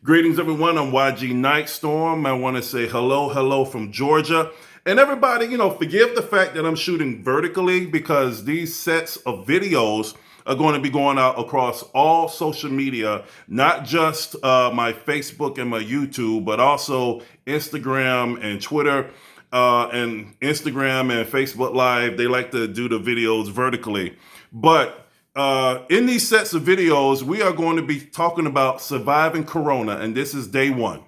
Greetings, everyone. I'm NYGHTSTORM. I want to say hello from Georgia. And everybody, forgive the fact that I'm shooting vertically because these sets of videos are going to be going out across all social media, not just my Facebook and my YouTube, but also Instagram and Twitter. And Instagram and Facebook Live, they like to do the videos vertically. But in these sets of videos, we are going to be talking about surviving Corona, and this is day one.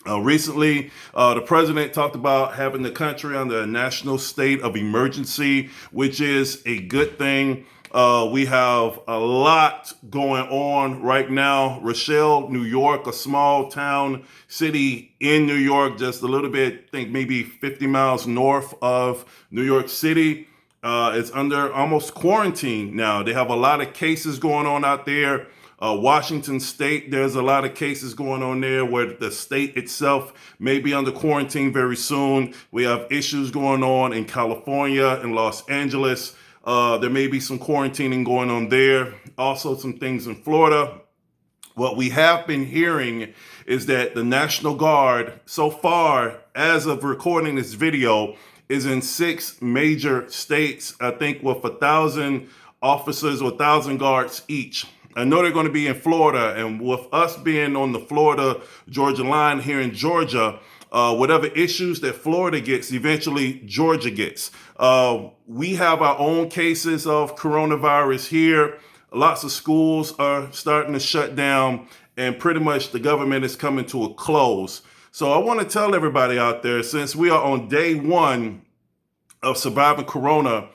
Recently, the president talked about having the country under a national state of emergency, which is a good thing. We have a lot going on right now. Rochelle, New York, a small town city in New York, just a little bit, I think maybe 50 miles north of New York City. It's under almost quarantine now. They have a lot of cases going on out there. Washington State, there's a lot of cases going on there where the state itself may be under quarantine very soon. We have issues going on in California and Los Angeles. There may be some quarantining going on there. Also some things in Florida. What we have been hearing is that the National Guard, so far as of recording this video, is in 6 major states, I think with 1,000 officers or 1,000 guards each. I know they're going to be in Florida, and with us being on the Florida-Georgia line here in Georgia, whatever issues that Florida gets, eventually Georgia gets. We have our own cases of coronavirus here. Lots of schools are starting to shut down, and pretty much the government is coming to a close. So I want to tell everybody out there, since we are on day one of surviving Corona,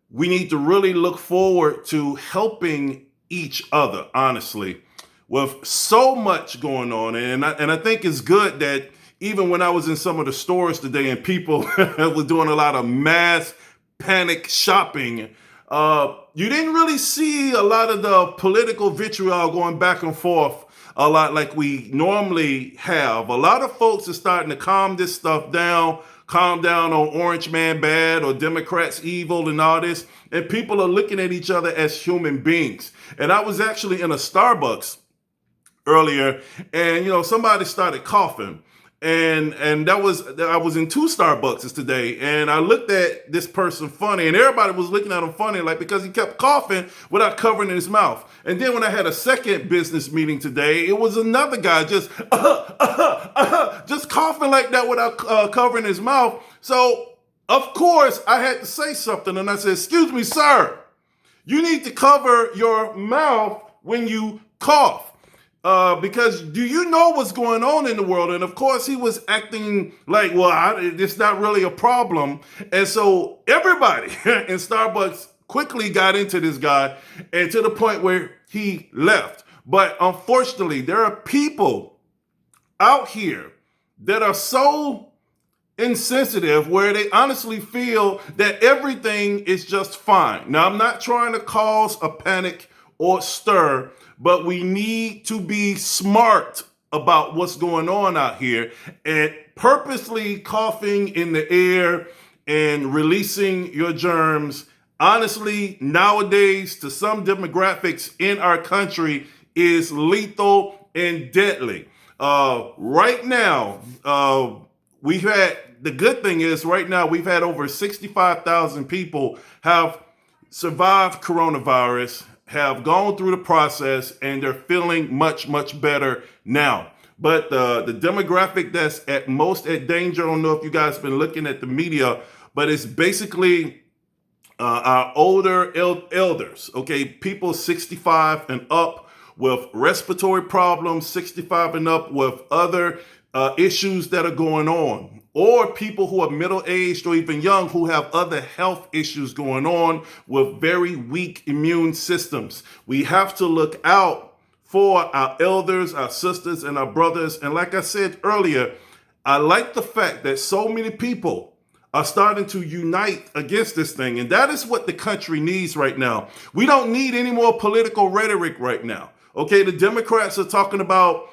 we need to really look forward to helping each other, honestly, with so much going on. And I think it's good that even when I was in some of the stores today and people were doing a lot of mass panic shopping, you didn't really see a lot of the political vitriol going back and forth a lot like we normally have. A lot of folks are starting to calm this stuff down, calm down on Orange Man bad or Democrats evil and all this. And people are looking at each other as human beings. And I was actually in a Starbucks earlier and, somebody started coughing. And I was in 2 Starbucks today, and I looked at this person funny, and everybody was looking at him funny, like because he kept coughing without covering his mouth. And then when I had a second business meeting today, it was another guy just coughing like that without covering his mouth. So of course I had to say something, and I said, "Excuse me, sir, you need to cover your mouth when you cough." Because do you know what's going on in the world? And of course he was acting like, well, it's not really a problem. And so everybody in Starbucks quickly got into this guy, and to the point where he left. But unfortunately, there are people out here that are so insensitive where they honestly feel that everything is just fine. Now, I'm not trying to cause a panic or stir, but we need to be smart about what's going on out here. And purposely coughing in the air and releasing your germs, honestly, nowadays, to some demographics in our country, is lethal and deadly. Right now, the good thing is right now we've had over 65,000 people have survived coronavirus, have gone through the process, and they're feeling much, much better now. But the demographic that's at most at danger, I don't know if you guys have been looking at the media, but it's basically our older elders, okay? People 65 and up with respiratory problems, 65 and up with other issues that are going on, or people who are middle-aged or even young who have other health issues going on with very weak immune systems. We have to look out for our elders, our sisters, and our brothers. And like I said earlier, I like the fact that so many people are starting to unite against this thing. And that is what the country needs right now. We don't need any more political rhetoric right now. Okay, the Democrats are talking about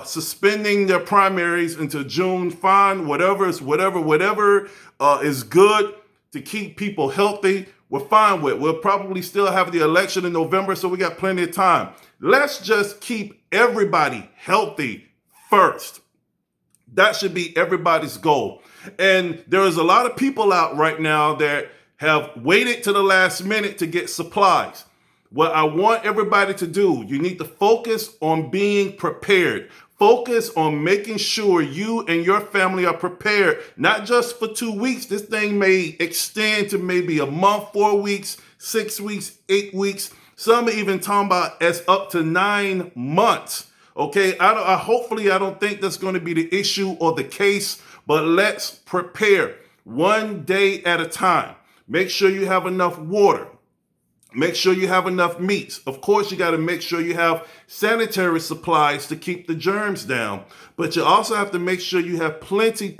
suspending their primaries until June. Fine, whatever is good to keep people healthy, we're fine with. We'll probably still have the election in November, so we got plenty of time. Let's just keep everybody healthy first. That should be everybody's goal. And there is a lot of people out right now that have waited to the last minute to get supplies. What I want everybody to do, you need to focus on being prepared. Focus on making sure you and your family are prepared, not just for 2 weeks. This thing may extend to maybe a month, 4 weeks, 6 weeks, 8 weeks. Some are even talking about as up to 9 months. Okay, hopefully I don't think that's going to be the issue or the case, but let's prepare one day at a time. Make sure you have enough water. Make sure you have enough meats. Of course, you got to make sure you have sanitary supplies to keep the germs down. But you also have to make sure you have plenty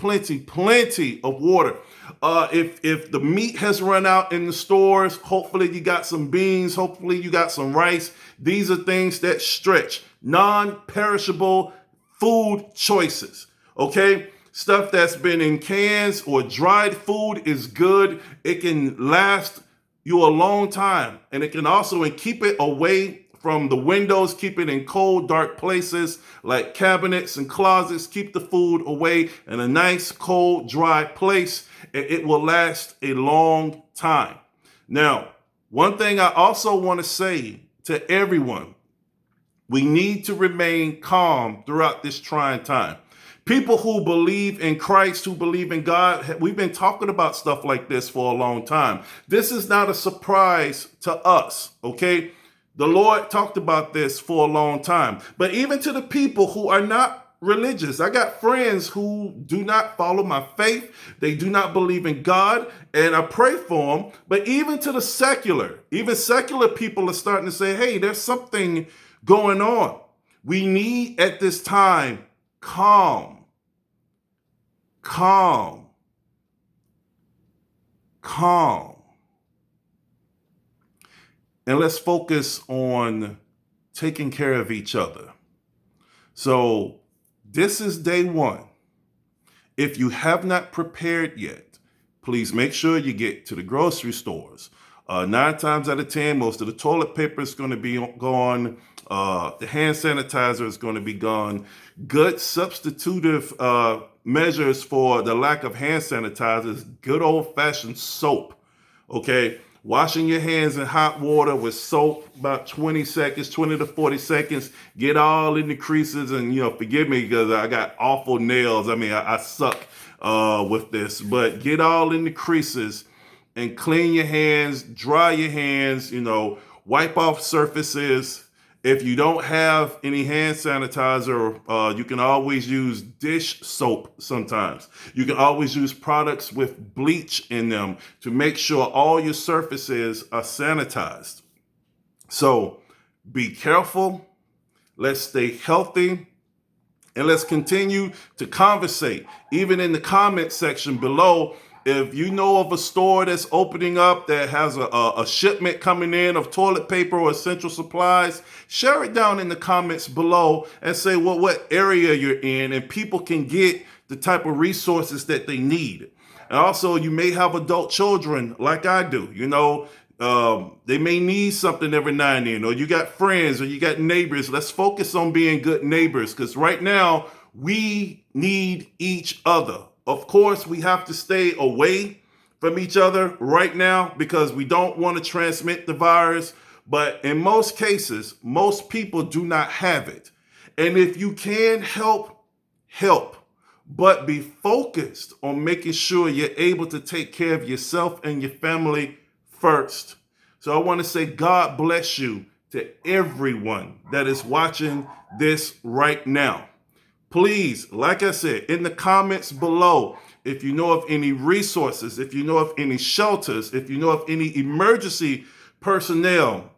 of water. If the meat has run out in the stores, hopefully you got some beans. Hopefully you got some rice. These are things that stretch. Non-perishable food choices. Okay? Stuff that's been in cans or dried food is good. It can last you a long time, and it can also keep it away from the windows, keep it in cold, dark places like cabinets and closets. Keep the food away in a nice, cold, dry place, and it will last a long time. Now, one thing I also want to say to everyone, we need to remain calm throughout this trying time. People who believe in Christ, who believe in God, we've been talking about stuff like this for a long time. This is not a surprise to us, okay? The Lord talked about this for a long time. But even to the people who are not religious, I got friends who do not follow my faith. They do not believe in God, and I pray for them. But even to the secular people are starting to say, hey, there's something going on. We need at this time calm. And let's focus on taking care of each other. So this is day one. If you have not prepared yet, please make sure you get to the grocery stores. 9 times out of 10, most of the toilet paper is going to be gone. The hand sanitizer is going to be gone. Good substitutive measures for the lack of hand sanitizer is good old-fashioned soap. Okay, washing your hands in hot water with soap about 20 to 40 seconds. Get all in the creases, and forgive me because I got awful nails. I mean, I suck with this, but get all in the creases and clean your hands, dry your hands, wipe off surfaces. If you don't have any hand sanitizer, you can always use dish soap sometimes. You can always use products with bleach in them to make sure all your surfaces are sanitized. So be careful. Let's stay healthy. And let's continue to conversate. Even in the comment section below, if you know of a store that's opening up that has a shipment coming in of toilet paper or essential supplies, share it down in the comments below and say what area you're in, and people can get the type of resources that they need. And also, you may have adult children like I do. They may need something every now and then, or you got friends or you got neighbors. Let's focus on being good neighbors, because right now we need each other. Of course, we have to stay away from each other right now because we don't want to transmit the virus. But in most cases, most people do not have it. And if you can help. But be focused on making sure you're able to take care of yourself and your family first. So I want to say God bless you to everyone that is watching this right now. Please, like I said, in the comments below, if you know of any resources, if you know of any shelters, if you know of any emergency personnel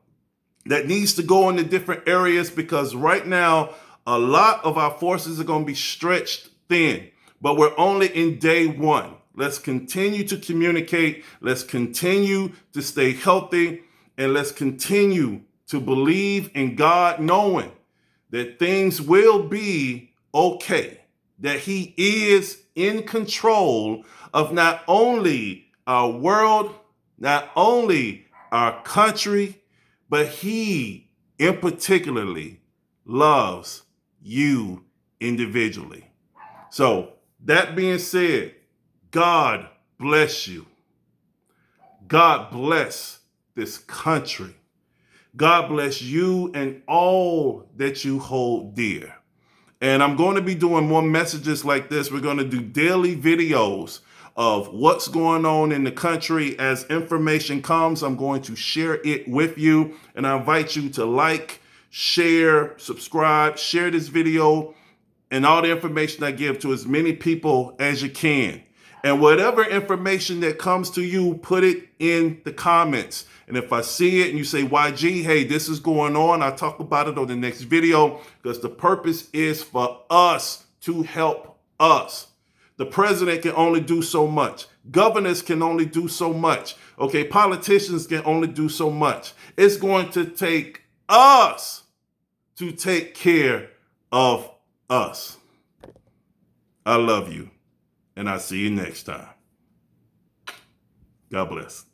that needs to go into different areas, because right now, a lot of our forces are going to be stretched thin, but we're only in day one. Let's continue to communicate. Let's continue to stay healthy, and let's continue to believe in God, knowing that things will be okay, that He is in control of not only our world, not only our country, but He in particularly loves you individually. So that being said, God bless you. God bless this country. God bless you and all that you hold dear. And I'm going to be doing more messages like this. We're going to do daily videos of what's going on in the country. As information comes, I'm going to share it with you. And I invite you to like, share, subscribe, share this video and all the information I give to as many people as you can. And whatever information that comes to you, put it in the comments. And if I see it and you say, YG, hey, this is going on, I'll talk about it on the next video, because the purpose is for us to help us. The president can only do so much. Governors can only do so much. Okay, politicians can only do so much. It's going to take us to take care of us. I love you, and I'll see you next time. God bless.